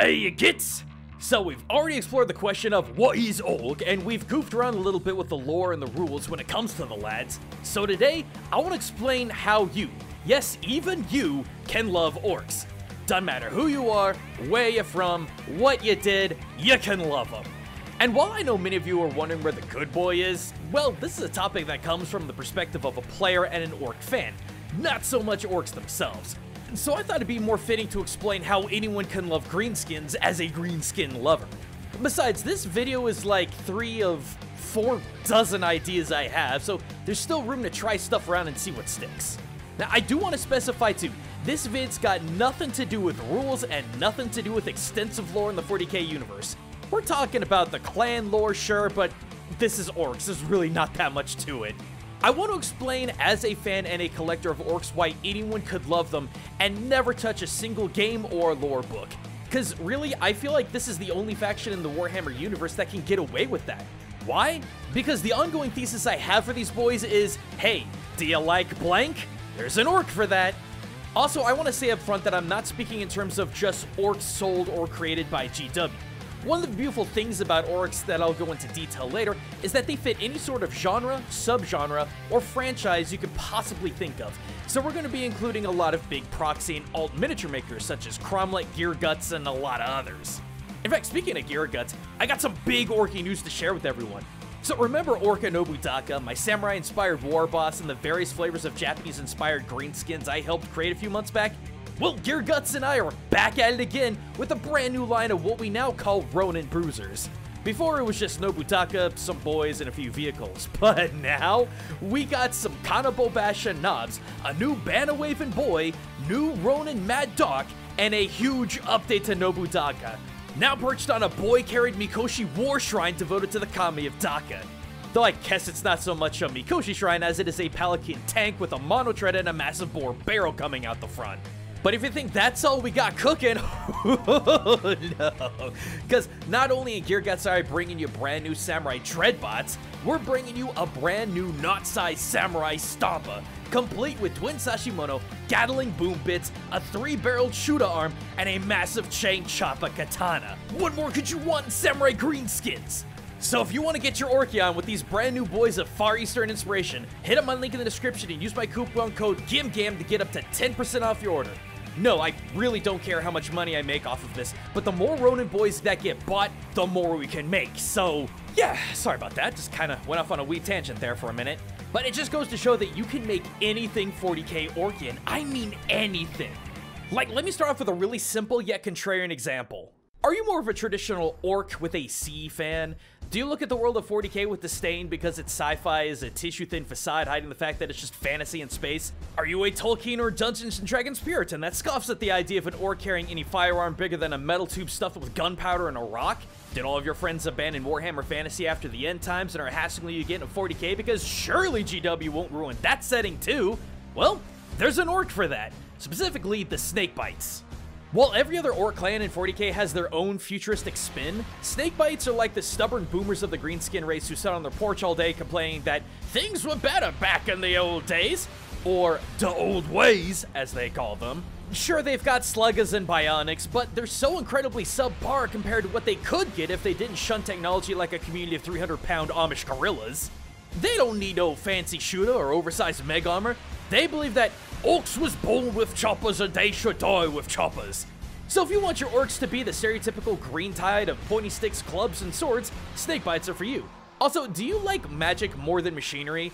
Hey, you gits! So we've already explored the question of what is orc, and we've goofed around a little bit with the lore and the rules when it comes to the lads. So today, I want to explain how you, yes, even you, can love orcs. Doesn't matter who you are, where you're from, what you did, you can love them. And while I know many of you are wondering where the good boy is, well, this is a topic that comes from the perspective of a player and an orc fan, not so much orcs themselves. So I thought it'd be more fitting to explain how anyone can love greenskins as a greenskin lover. Besides, this video is like 3 of 4 dozen ideas I have, so there's still room to try stuff around and see what sticks. Now, I do want to specify too, this vid's got nothing to do with rules and nothing to do with extensive lore in the 40k universe. We're talking about the clan lore, sure, but this is orcs, there's really not that much to it. I want to explain as a fan and a collector of orcs why anyone could love them and never touch a single game or lore book. Cause really, I feel like this is the only faction in the Warhammer universe that can get away with that. Why? Because the ongoing thesis I have for these boys is, hey, do you like blank? There's an orc for that. Also, I want to say up front that I'm not speaking in terms of just orcs sold or created by GW. One of the beautiful things about orcs that I'll go into detail later is that they fit any sort of genre, subgenre, or franchise you could possibly think of. So we're going to be including a lot of big proxy and alt miniature makers such as Cromlech, Gearguts, and a lot of others. In fact, speaking of Gearguts, I got some big orky news to share with everyone. So remember Orca Nobudaka, my samurai-inspired war boss, and the various flavors of Japanese-inspired greenskins I helped create a few months back? Well, Gearguts and I are back at it again with a brand new line of what we now call Ronin Bruisers. Before it was just Nobudaka, some boys, and a few vehicles, but now we got some Kanabo Basha knobs, a new Banner-waving boy, new Ronin Mad Dog, and a huge update to Nobudaka. Now perched on a boy-carried Mikoshi war shrine devoted to the kami of Daka. Though I guess it's not so much a Mikoshi shrine as it is a Pelican tank with a monotread and a massive bore barrel coming out the front. But if you think that's all we got cooking, oh no. Because not only in Gearguts are I bringing you brand new Samurai Dreadbots, we're bringing you a brand new knot-sized Samurai Stompa, complete with twin Sashimono, Gatling boom bits, a 3-barreled shooter arm, and a massive chain chopper katana. What more could you want in Samurai Greenskins? So if you want to get your Orky on with these brand new boys of Far Eastern inspiration, hit up my link in the description and use my coupon code GimGam to get up to 10% off your order. No, I really don't care how much money I make off of this, but the more Ronin boys that get bought, the more we can make. So yeah, sorry about that, just kind of went off on a wee tangent there for a minute. But it just goes to show that you can make anything 40k Orkian. I mean anything. Like, let me start off with a really simple yet contrarian example. Are you more of a traditional orc with a C fan? Do you look at the world of 40k with disdain because its sci-fi is a tissue-thin facade hiding the fact that it's just fantasy and space? Are you a Tolkien or Dungeons & Dragons Puritan that scoffs at the idea of an orc carrying any firearm bigger than a metal tube stuffed with gunpowder and a rock? Did all of your friends abandon Warhammer Fantasy after the end times and are hassling you again at 40k because surely GW won't ruin that setting too? Well, there's an orc for that, specifically the Snakebites. While every other orc clan in 40k has their own futuristic spin, Snakebites are like the stubborn boomers of the greenskin race who sit on their porch all day complaining that things were better back in the old days, or the old ways, as they call them. Sure, they've got sluggers and bionics, but they're so incredibly subpar compared to what they could get if they didn't shun technology like a community of 300-pound Amish gorillas. They don't need no fancy shooter or oversized meg armor. They believe that orcs was born with choppers and they should die with choppers. So if you want your orcs to be the stereotypical green tide of pointy sticks, clubs, and swords, Snakebites are for you. Also, do you like magic more than machinery?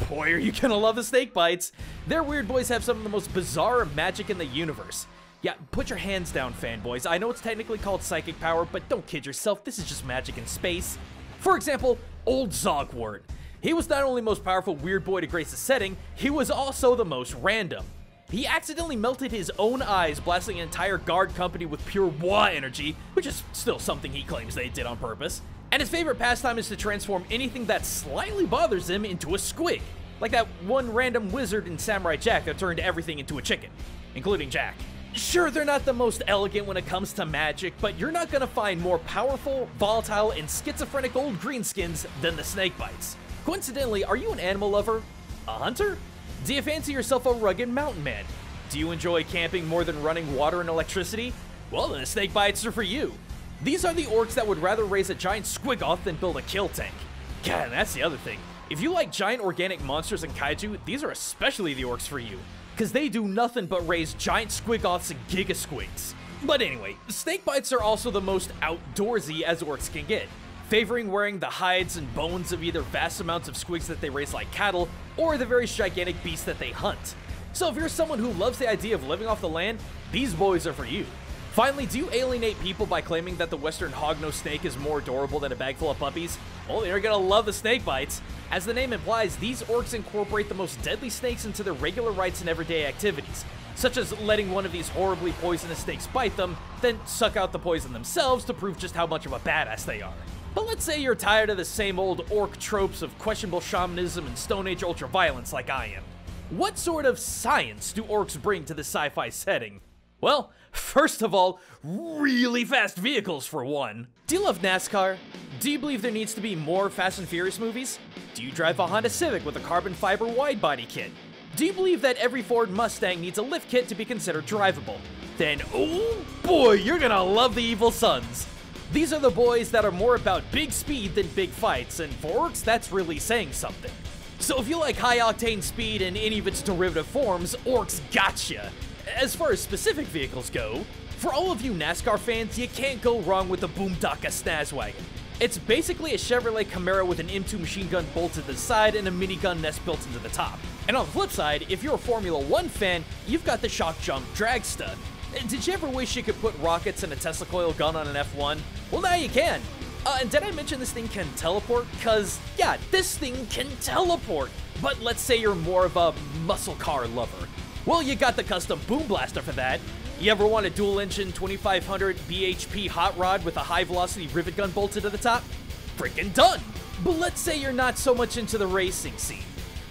Boy, are you gonna love the Snakebites. Their weird boys have some of the most bizarre magic in the universe. Yeah, put your hands down, fanboys. I know it's technically called psychic power, but don't kid yourself, this is just magic in space. For example, Old Zogwart. He was not only the most powerful weird boy to grace the setting, he was also the most random. He accidentally melted his own eyes, blasting an entire guard company with pure Wa energy, which is still something he claims they did on purpose. And his favorite pastime is to transform anything that slightly bothers him into a squig. Like that one random wizard in Samurai Jack that turned everything into a chicken, including Jack. Sure, they're not the most elegant when it comes to magic, but you're not gonna find more powerful, volatile, and schizophrenic old greenskins than the Snakebites. Coincidentally, are you an animal lover? A hunter? Do you fancy yourself a rugged mountain man? Do you enjoy camping more than running water and electricity? Well, then the snake bites are for you. These are the orcs that would rather raise a giant squigoth than build a kill tank. God, and that's the other thing. If you like giant organic monsters and kaiju, these are especially the orcs for you, because they do nothing but raise giant squigoths and gigasquigs. But anyway, snake bites are also the most outdoorsy as orcs can get, favoring wearing the hides and bones of either vast amounts of squigs that they raise like cattle, or the very gigantic beasts that they hunt. So if you're someone who loves the idea of living off the land, these boys are for you. Finally, do you alienate people by claiming that the western hognose snake is more adorable than a bag full of puppies? Well, you're gonna love the snake bites. As the name implies, these orcs incorporate the most deadly snakes into their regular rites and everyday activities, such as letting one of these horribly poisonous snakes bite them, then suck out the poison themselves to prove just how much of a badass they are. But let's say you're tired of the same old orc tropes of questionable shamanism and Stone Age ultraviolence like I am. What sort of science do orcs bring to this sci-fi setting? Well, first of all, really fast vehicles for one. Do you love NASCAR? Do you believe there needs to be more Fast and Furious movies? Do you drive a Honda Civic with a carbon fiber wide body kit? Do you believe that every Ford Mustang needs a lift kit to be considered drivable? Then, oh boy, you're gonna love the Evil Sons. These are the boys that are more about big speed than big fights, and for orcs, that's really saying something. So if you like high-octane speed in any of its derivative forms, orcs gotcha. As far as specific vehicles go, for all of you NASCAR fans, you can't go wrong with the GimGam Snazwagon. It's basically a Chevrolet Camaro with an M2 machine gun bolted to the side and a minigun nest built into the top. And on the flip side, if you're a Formula 1 fan, you've got the Shock Jump Dragster. Did you ever wish you could put rockets and a Tesla coil gun on an F1? Well, now you can. And did I mention this thing can teleport? Cause, yeah, this thing can teleport. But let's say you're more of a muscle car lover. Well, you got the custom Boom Blaster for that. You ever want a dual-engine 2500 bhp hot rod with a high-velocity rivet gun bolted to the top? Freaking done! But let's say you're not so much into the racing scene.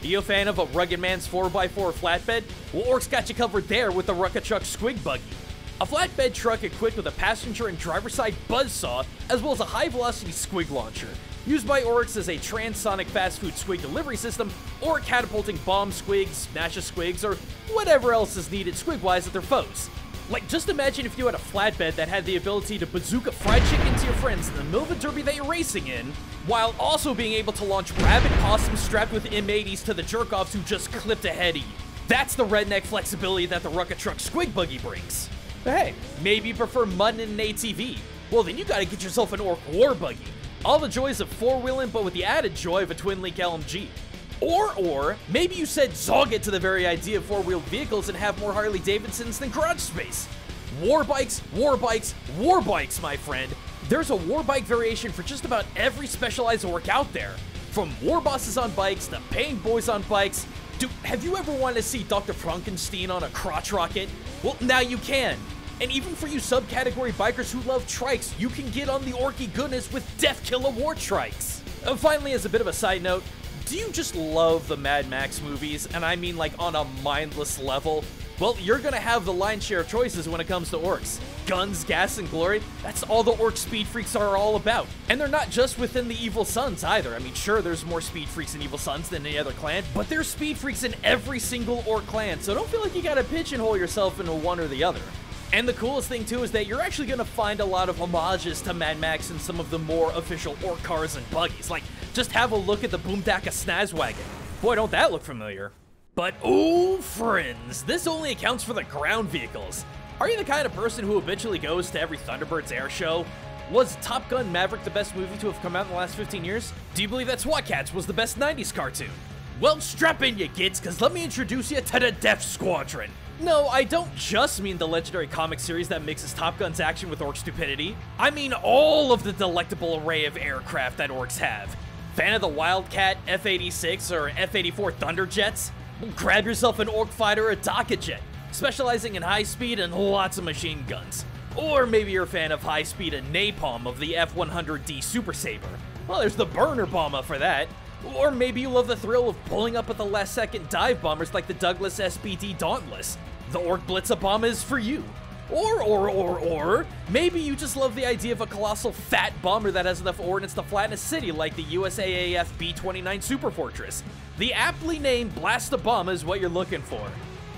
Are you a fan of a Rugged Man's 4x4 flatbed? Well, orcs got you covered there with the Rucka Truck Squig Buggy. A flatbed truck equipped with a passenger and driver's side buzzsaw, as well as a high-velocity squig launcher, used by orcs as a transonic fast food squig delivery system, or catapulting bomb squigs, smashes squigs, or whatever else is needed squig-wise at their foes. Like, just imagine if you had a flatbed that had the ability to bazooka fried chicken to your friends in the middle of a derby that you're racing in, while also being able to launch rabid possums strapped with M80s to the jerk-offs who just clipped ahead of you. That's the redneck flexibility that the Rucka Truck Squig Buggy brings. But hey, maybe you prefer mudding in an ATV. Well, then you gotta get yourself an orc war buggy. All the joys of four-wheeling, but with the added joy of a twin-link LMG. Or, maybe you said zog it to the very idea of four-wheeled vehicles and have more Harley-Davidsons than garage space. War bikes, war bikes, war bikes, my friend. There's a war bike variation for just about every specialized orc out there. From war bosses on bikes to paying boys on bikes. Dude, have you ever wanted to see Dr. Frankenstein on a crotch rocket? Well, now you can. And even for you subcategory bikers who love trikes, you can get on the orky goodness with Death Killer War trikes. Finally, as a bit of a side note, do you just love the Mad Max movies? And I mean like on a mindless level? Well, you're gonna have the lion's share of choices when it comes to orcs. Guns, gas, and glory, that's all the orc speed freaks are all about. And they're not just within the Evil Sons either. I mean, sure, there's more speed freaks in Evil Sons than any other clan, but there's speed freaks in every single orc clan, so don't feel like you gotta pigeonhole yourself into one or the other. And the coolest thing too is that you're actually gonna find a lot of homages to Mad Max in some of the more official orc cars and buggies. Like, just have a look at the GimGam Snazwagon. Boy, don't that look familiar. But oh, friends, this only accounts for the ground vehicles. Are you the kind of person who habitually goes to every Thunderbirds air show? Was Top Gun Maverick the best movie to have come out in the last 15 years? Do you believe that SWAT Cats was the best 90s cartoon? Well, strap in, you gits, because let me introduce you to the Death Squadron. No, I don't just mean the legendary comic series that mixes Top Gun's action with orc stupidity. I mean all of the delectable array of aircraft that orcs have. Fan of the Wildcat, F-86, or F-84 Thunderjets? Grab yourself an orc fighter or a Dakka jet, specializing in high speed and lots of machine guns. Or maybe you're a fan of high speed and napalm of the F-100D Super Saber. Well, there's the burner bomber for that. Or maybe you love the thrill of pulling up at the last second dive bombers like the Douglas SBD Dauntless. The Orc Blitzer bomber is for you. Or, maybe you just love the idea of a colossal fat bomber that has enough ordnance to flatten a city like the USAAF B-29 Super Fortress. The aptly named Blast-A-Bomb is what you're looking for.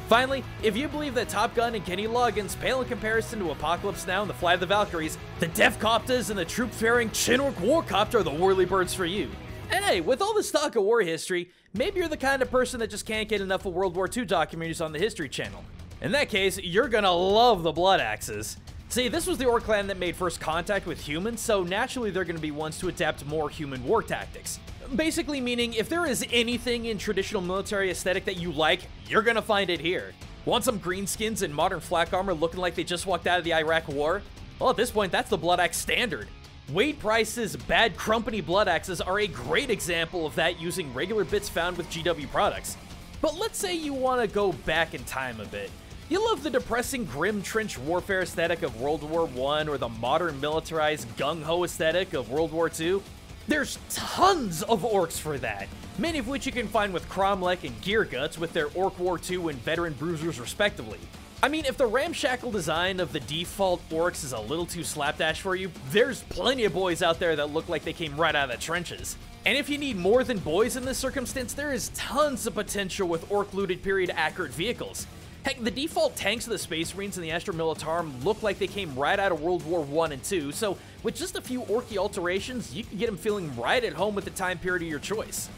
Finally, if you believe that Top Gun and Kenny Loggins pale in comparison to Apocalypse Now and the Flight of the Valkyries, the Defcoptas and the troop-faring Chinook Warcopter are the whirlybirds for you. And hey, with all this talk of war history, maybe you're the kind of person that just can't get enough of World War II documentaries on the History Channel. In that case, you're gonna love the Blood Axes. See, this was the Orc clan that made first contact with humans, so naturally they're gonna be ones to adapt more human war tactics. Basically meaning, if there is anything in traditional military aesthetic that you like, you're gonna find it here. Want some greenskins and modern flak armor looking like they just walked out of the Iraq War? Well, at this point, that's the Blood Axe standard. Wade Price's Bad Company Blood Axes are a great example of that using regular bits found with GW products. But let's say you want to go back in time a bit. You love the depressing grim trench warfare aesthetic of World War I or the modern militarized gung-ho aesthetic of World War II? There's tons of orcs for that, many of which you can find with Cromlech and Gear Guts with their Orc War II and Veteran Bruisers respectively. I mean, if the ramshackle design of the default orcs is a little too slapdash for you, there's plenty of boys out there that look like they came right out of the trenches. And if you need more than boys in this circumstance, there is tons of potential with orc-looted period accurate vehicles. Heck, the default tanks of the Space Marines and the Astra Militarum look like they came right out of World War I and II, so with just a few orky alterations, you can get them feeling right at home with the time period of your choice.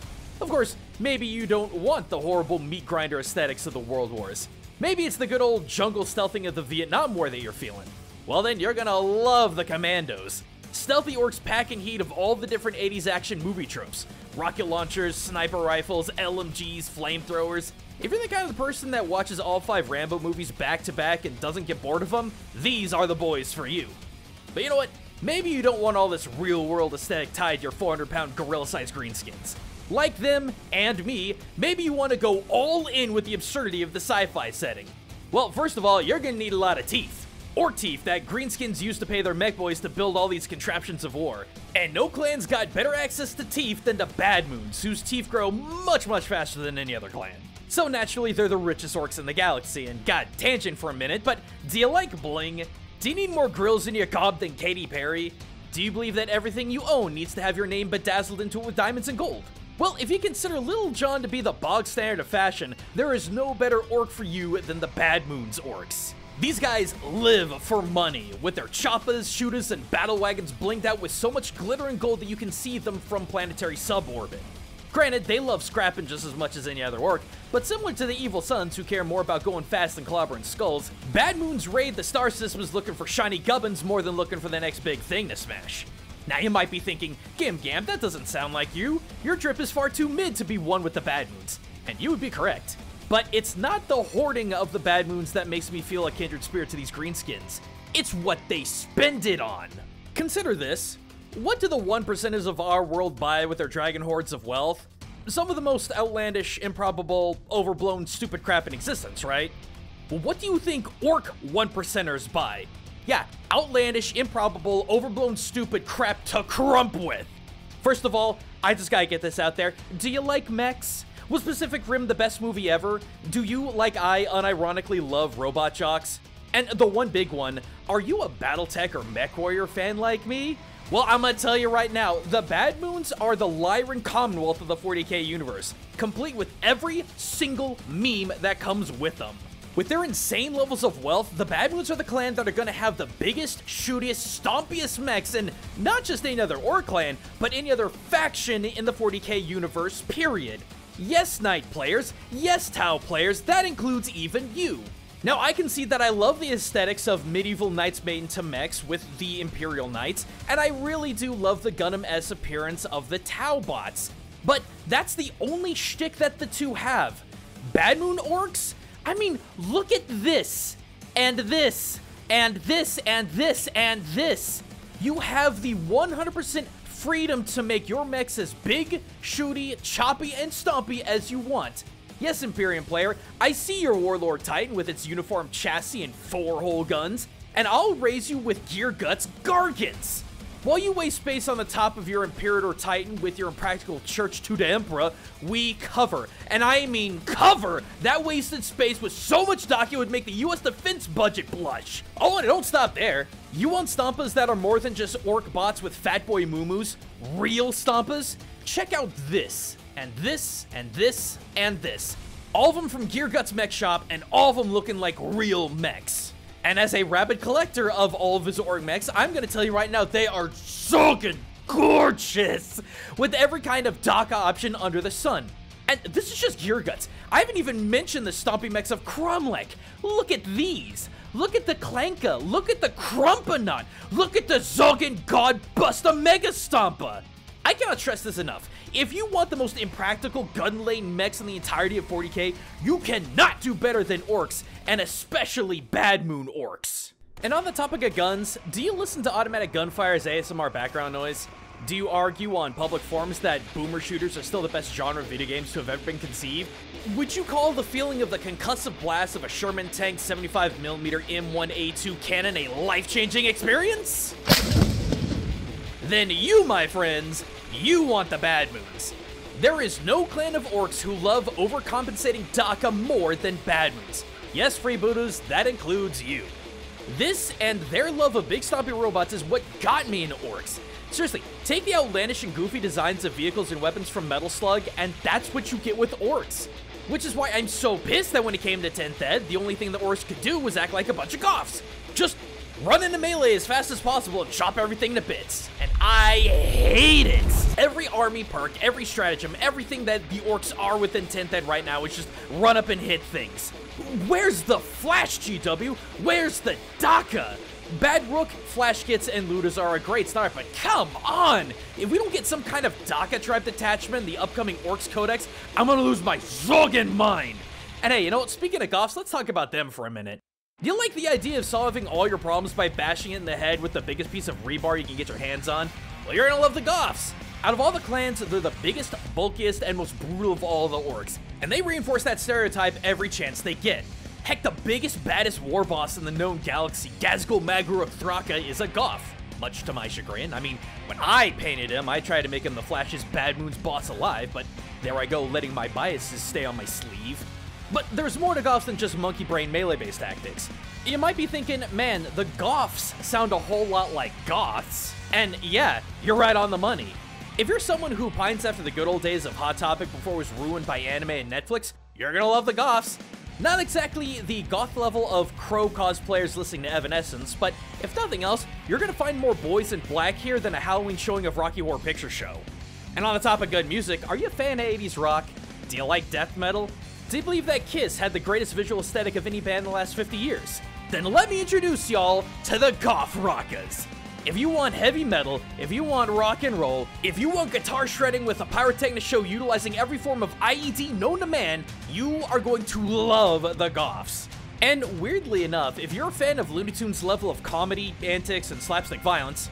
Of course, maybe you don't want the horrible meat grinder aesthetics of the World Wars. Maybe it's the good old jungle stealthing of the Vietnam War that you're feeling. Well then, you're gonna love the Commandos. Stealthy orcs packing heat of all the different 80s action movie tropes. Rocket launchers, sniper rifles, LMGs, flamethrowers. If you're the kind of person that watches all 5 Rambo movies back to back and doesn't get bored of them, these are the boys for you. But you know what? Maybe you don't want all this real world aesthetic tied to your 400-pound gorilla-sized greenskins. Like them, and me, maybe you want to go all in with the absurdity of the sci-fi setting. Well, first of all, you're gonna need a lot of teeth. Orc teeth that greenskins used to pay their mech boys to build all these contraptions of war. And no clan's got better access to teeth than the Bad Moons, whose teeth grow much faster than any other clan. So naturally, they're the richest orcs in the galaxy, and god, tangent for a minute, but do you like bling? Do you need more grills in your gob than Katy Perry? Do you believe that everything you own needs to have your name bedazzled into it with diamonds and gold? Well, if you consider Little John to be the bog standard of fashion, there is no better orc for you than the Bad Moons orcs. These guys live for money, with their choppas, shooters, and battle wagons blinged out with so much glitter and gold that you can see them from planetary suborbit. Granted, they love scrapping just as much as any other orc, but similar to the Evil Sons who care more about going fast and clobbering skulls, Bad Moons raid the star systems looking for shiny gubbins more than looking for the next big thing to smash. Now you might be thinking, GimGam, that doesn't sound like you. Your drip is far too mid to be one with the Bad Moons. And you would be correct. But it's not the hoarding of the Bad Moons that makes me feel a kindred spirit to these greenskins. It's what they spend it on. Consider this. What do the 1%ers of our world buy with their dragon hordes of wealth? Some of the most outlandish, improbable, overblown, stupid crap in existence, right? Well, what do you think orc 1%ers buy? Yeah, outlandish, improbable, overblown, stupid crap to crump with. First of all, I just gotta get this out there. Do you like mechs? Was Pacific Rim the best movie ever? Do you, like I, unironically love robot jocks? And the one big one, are you a Battletech or MechWarrior fan like me? Well, I'm gonna tell you right now, the Bad Moons are the Lyran Commonwealth of the 40k universe, complete with every single meme that comes with them. With their insane levels of wealth, the Bad Moons are the clan that are gonna have the biggest, shootiest, stompiest mechs in not just any other Orc clan, but any other faction in the 40k universe, period. Yes, Knight players, yes, Tau players, that includes even you. Now, I can see that I love the aesthetics of medieval knights made into mechs with the Imperial Knights, and I really do love the Gundam-esque appearance of the Tau bots. But that's the only shtick that the two have. Bad Moon orcs? I mean, look at this, and this, and this, and this, and this. You have the 100% freedom to make your mechs as big, shooty, choppy, and stompy as you want. Yes, Imperium player, I see your Warlord Titan with its uniform chassis and 4-hole guns, and I'll raise you with Gear Guts Gargants. While you waste space on the top of your Imperator Titan with your impractical Church to the Emperor, we cover, and I mean cover, that wasted space with so much dock it would make the US defense budget blush. Oh, and don't stop there. You want Stompas that are more than just orc bots with fatboy muumuus? Real Stompas? Check out this, and this, and this, and this. All of them from Gear Guts Mech Shop, and all of them looking like real mechs. And as a rabid collector of all of his orc mechs, I'm gonna tell you right now, they are so gorgeous, with every kind of Dakka option under the sun. And this is just Gear Guts. I haven't even mentioned the stompy mechs of Cromlech. Look at these. Look at the Clanka. Look at the Crumpanon. Look at the Zogan Godbuster Mega Stompa. I cannot stress this enough. If you want the most impractical gun lane mechs in the entirety of 40k, you cannot do better than orcs, and especially Bad Moon orcs. And on the topic of guns, do you listen to automatic gunfire as ASMR background noise? Do you argue on public forums that boomer shooters are still the best genre of video games to have ever been conceived? Would you call the feeling of the concussive blast of a Sherman tank 75mm M1A2 cannon a life-changing experience? Then you, my friends, you want the Bad Moons. There is no clan of orcs who love overcompensating Dakka more than Bad Moons. Yes, freebooters, that includes you. This and their love of big stompy robots is what got me into orcs. Seriously, take the outlandish and goofy designs of vehicles and weapons from Metal Slug, and that's what you get with orcs. Which is why I'm so pissed that when it came to 10th Ed, the only thing the orcs could do was act like a bunch of goths. Just run into melee as fast as possible and chop everything to bits. And I hate it. Every army perk, every stratagem, everything that the orcs are within 10th Ed right now is just run up and hit things. Where's the Flash, GW? Where's the Dakka? Bad Rook, Flash Kits, and Looters are a great start, but come on! If we don't get some kind of Dakka tribe detachment in the upcoming Orcs Codex, I'm gonna lose my Zogan mind! And hey, you know what, speaking of Goths, let's talk about them for a minute. Do you like the idea of solving all your problems by bashing it in the head with the biggest piece of rebar you can get your hands on? Well, you're gonna love the Goths! Out of all the clans, they're the biggest, bulkiest, and most brutal of all the orcs, and they reinforce that stereotype every chance they get. Heck, the biggest, baddest war boss in the known galaxy, Gazgul Magru of Thraka, is a Goth. Much to my chagrin. I mean, when I painted him, I tried to make him the Flash's Bad Moon's boss alive, but there I go, letting my biases stay on my sleeve. But there's more to Goths than just monkey brain melee-based tactics. You might be thinking, man, the Goths sound a whole lot like Goths. And yeah, you're right on the money. If you're someone who pines after the good old days of Hot Topic before it was ruined by anime and Netflix, you're gonna love the Goths. Not exactly the goth level of Crow cosplayers listening to Evanescence, but if nothing else, you're gonna find more boys in black here than a Halloween showing of Rocky Horror Picture Show. And on the topic of good music, are you a fan of 80s rock? Do you like death metal? Do you believe that Kiss had the greatest visual aesthetic of any band in the last 50 years? Then let me introduce y'all to the Goth Rockers. If you want heavy metal, if you want rock and roll, if you want guitar shredding with a pyrotechnic show utilizing every form of IED known to man, you are going to love the Goths. And weirdly enough, if you're a fan of Looney Tunes' level of comedy, antics, and slapstick violence,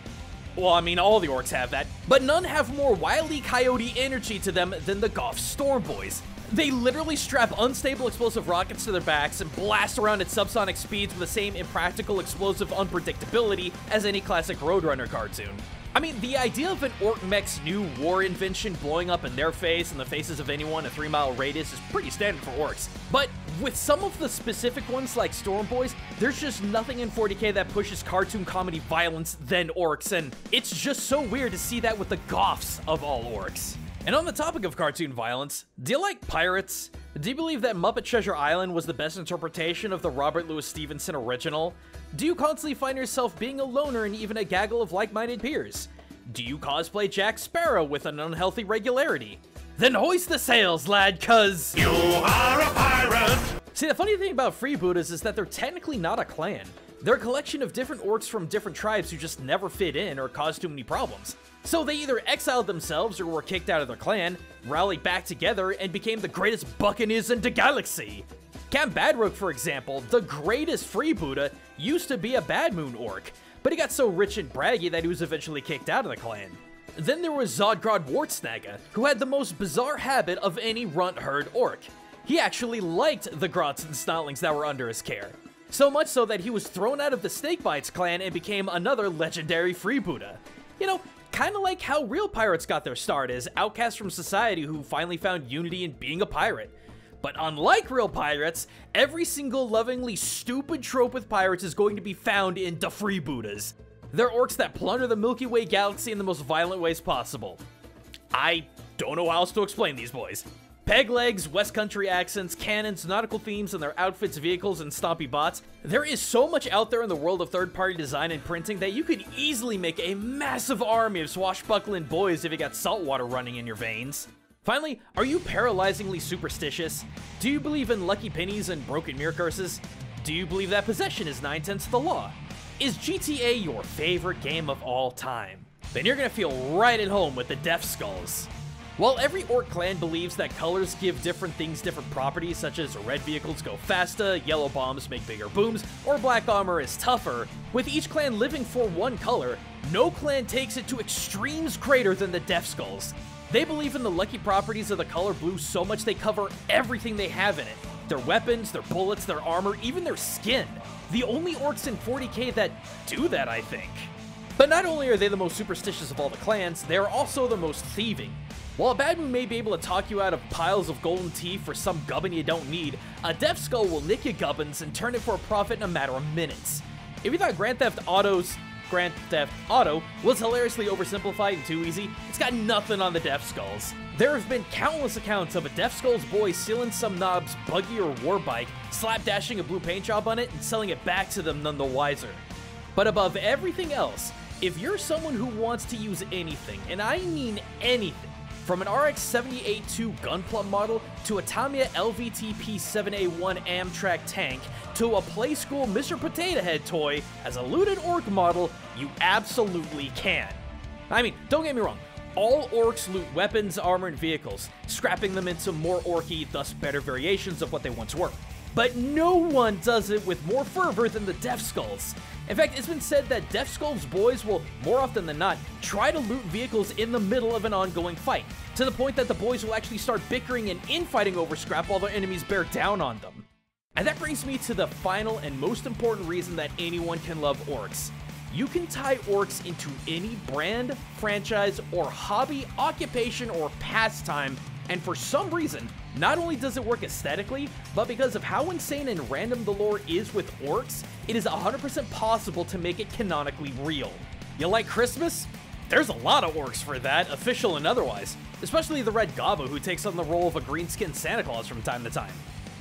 well, I mean, all the orcs have that, but none have more Wile E. Coyote energy to them than the Goth Storm Boys. They literally strap unstable explosive rockets to their backs and blast around at subsonic speeds with the same impractical explosive unpredictability as any classic Roadrunner cartoon. I mean, the idea of an orc mech's new war invention blowing up in their face and the faces of anyone a 3-mile radius is pretty standard for orcs. But with some of the specific ones like Storm Boys, there's just nothing in 40k that pushes cartoon comedy violence than orcs, and it's just so weird to see that with the Goths of all orcs. And on the topic of cartoon violence, do you like pirates? Do you believe that Muppet Treasure Island was the best interpretation of the Robert Louis Stevenson original? Do you constantly find yourself being a loner in even a gaggle of like-minded peers? Do you cosplay Jack Sparrow with an unhealthy regularity? Then hoist the sails, lad, cause you are a pirate! See, the funny thing about freebooters is that they're technically not a clan. They're a collection of different orcs from different tribes who just never fit in or cause too many problems. So they either exiled themselves or were kicked out of their clan, rallied back together, and became the greatest buccaneers in the galaxy. Cam Badrook, for example, the greatest freebooter, used to be a Bad Moon orc, but he got so rich and braggy that he was eventually kicked out of the clan. Then there was Zodgrod Wartsnagga, who had the most bizarre habit of any runt herd orc. He actually liked the grots and snotlings that were under his care. So much so that he was thrown out of the Snakebites clan and became another legendary freebooter. You know, kinda like how real pirates got their start as outcasts from society who finally found unity in being a pirate. But unlike real pirates, every single lovingly stupid trope with pirates is going to be found in the freebooters. They're orcs that plunder the Milky Way galaxy in the most violent ways possible. I don't know how else to explain these boys. Peg legs, West Country accents, cannons, nautical themes, and their outfits, vehicles, and stompy bots. There is so much out there in the world of third-party design and printing that you could easily make a massive army of swashbuckling boys if you got saltwater running in your veins. Finally, are you paralyzingly superstitious? Do you believe in lucky pennies and broken mirror curses? Do you believe that possession is 9/10 of the law? Is GTA your favorite game of all time? Then you're gonna feel right at home with the Death Skulls. While every orc clan believes that colors give different things different properties, such as red vehicles go faster, yellow bombs make bigger booms, or black armor is tougher, with each clan living for one color, no clan takes it to extremes greater than the Death Skulls. They believe in the lucky properties of the color blue so much they cover everything they have in it. Their weapons, their bullets, their armor, even their skin. The only orcs in 40k that do that, I think. But not only are they the most superstitious of all the clans, they are also the most thieving. While a bad moon may be able to talk you out of piles of golden teeth for some gubbin you don't need, a Death Skull will nick your gubbins and turn it for a profit in a matter of minutes. If you thought Grand Theft Auto was hilariously oversimplified and too easy, it's got nothing on the Death Skulls. There have been countless accounts of a Death Skull's boy stealing some knob's buggy or war bike, slapdashing a blue paint job on it, and selling it back to them none the wiser. But above everything else, if you're someone who wants to use anything, and I mean anything, from an RX-78-2 Gunpla model to a Tamiya LVT-P7A1 Amtrak tank to a Playskool Mr. Potato Head toy as a looted orc model, you absolutely can. I mean, don't get me wrong, all orcs loot weapons, armor, and vehicles, scrapping them into more orky, thus better variations of what they once were. But no one does it with more fervor than the Death Skulls. In fact, it's been said that Death Skull's boys will, more often than not, try to loot vehicles in the middle of an ongoing fight, to the point that the boys will actually start bickering and infighting over scrap while their enemies bear down on them. And that brings me to the final and most important reason that anyone can love orcs. You can tie orcs into any brand, franchise, or hobby, occupation, or pastime, and for some reason, not only does it work aesthetically, but because of how insane and random the lore is with orcs, it is 100% possible to make it canonically real. You like Christmas? There's a lot of orcs for that, official and otherwise, especially the Red Gobbo who takes on the role of a green-skinned Santa Claus from time to time.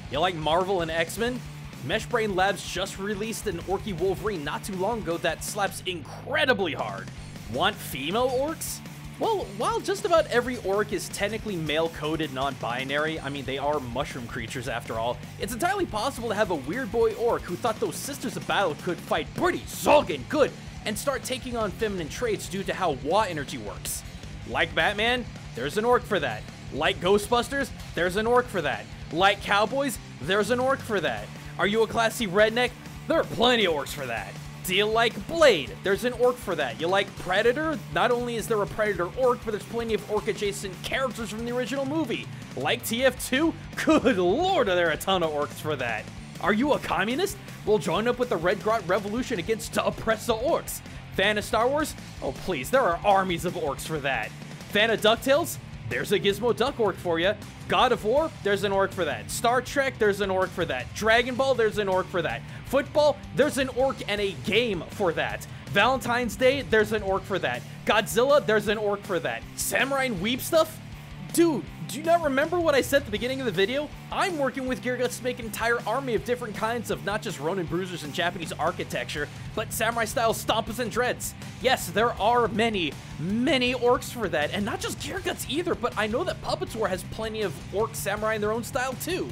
You like Marvel and X-Men? Meshbrain Labs just released an Orky Wolverine not too long ago that slaps incredibly hard. Want female orcs? Well, while just about every orc is technically male-coded non-binary, I mean, they are mushroom creatures after all, it's entirely possible to have a weird boy orc who thought those Sisters of Battle could fight pretty zoggin' good and start taking on feminine traits due to how Wa energy works. Like Batman? There's an orc for that. Like Ghostbusters? There's an orc for that. Like cowboys? There's an orc for that. Are you a classy redneck? There are plenty of orcs for that. Do you like Blade? There's an orc for that. You like Predator? Not only is there a Predator orc, but there's plenty of orc-adjacent characters from the original movie. Like TF2? Good lord, are there a ton of orcs for that. Are you a communist? Well, join up with the Red Grot Revolution against to oppress the orcs. Fan of Star Wars? Oh please, there are armies of orcs for that. Fan of DuckTales? There's a Gizmo Duck orc for you. God of War? There's an orc for that. Star Trek? There's an orc for that. Dragon Ball? There's an orc for that. Football? There's an orc and a game for that. Valentine's Day? There's an orc for that. Godzilla? There's an orc for that. Samurai and Weeb stuff? Dude, do you not remember what I said at the beginning of the video? I'm working with Gearguts to make an entire army of different kinds of not just Ronin bruisers and Japanese architecture, but samurai-style stompas and dreads. Yes, there are many, many orcs for that, and not just Gearguts either, but I know that Puppets War has plenty of orc samurai in their own style too.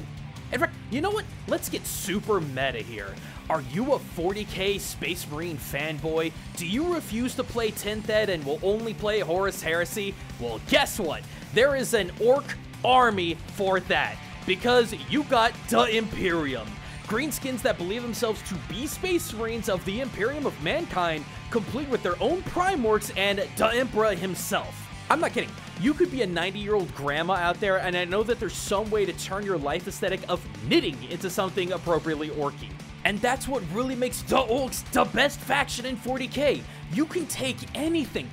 In fact, you know what? Let's get super meta here. Are you a 40k Space Marine fanboy? Do you refuse to play 10th Ed and will only play Horus Heresy? Well, guess what? There is an orc army for that, because you got the Imperium. Greenskins that believe themselves to be Space Marines of the Imperium of Mankind, complete with their own Prime Orcs and the Emperor himself. I'm not kidding. You could be a 90-year-old grandma out there, and I know that there's some way to turn your life aesthetic of knitting into something appropriately orky. And that's what really makes the Orcs the best faction in 40k. You can take anything,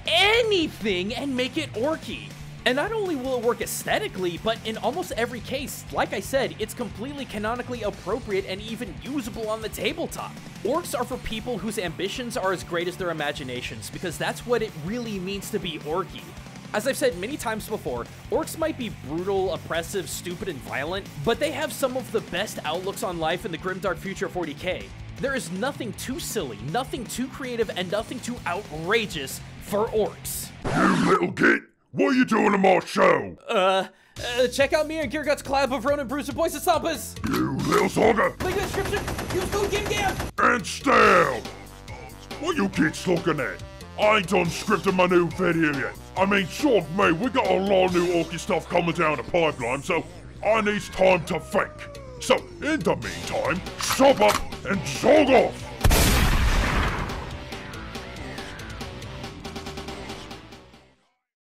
and make it orky. And not only will it work aesthetically, but in almost every case, like I said, it's completely canonically appropriate and even usable on the tabletop. Orcs are for people whose ambitions are as great as their imaginations, because that's what it really means to be orky. As I've said many times before, orcs might be brutal, oppressive, stupid, and violent, but they have some of the best outlooks on life in the grimdark future of 40k. There is nothing too silly, nothing too creative, and nothing too outrageous for orcs. You little git! What are you doing on my show? Check out me and Geargut's collab of Ronan, Bruce, and Boys and Stompas! You little slugger! Link in the description! Use code GimGam! And still! What you kids looking at? I ain't done scripting my new video yet. I mean, sure, mate, we got a lot of new orky stuff coming down the pipeline, so I need time to think. So, in the meantime, shove up and jog off!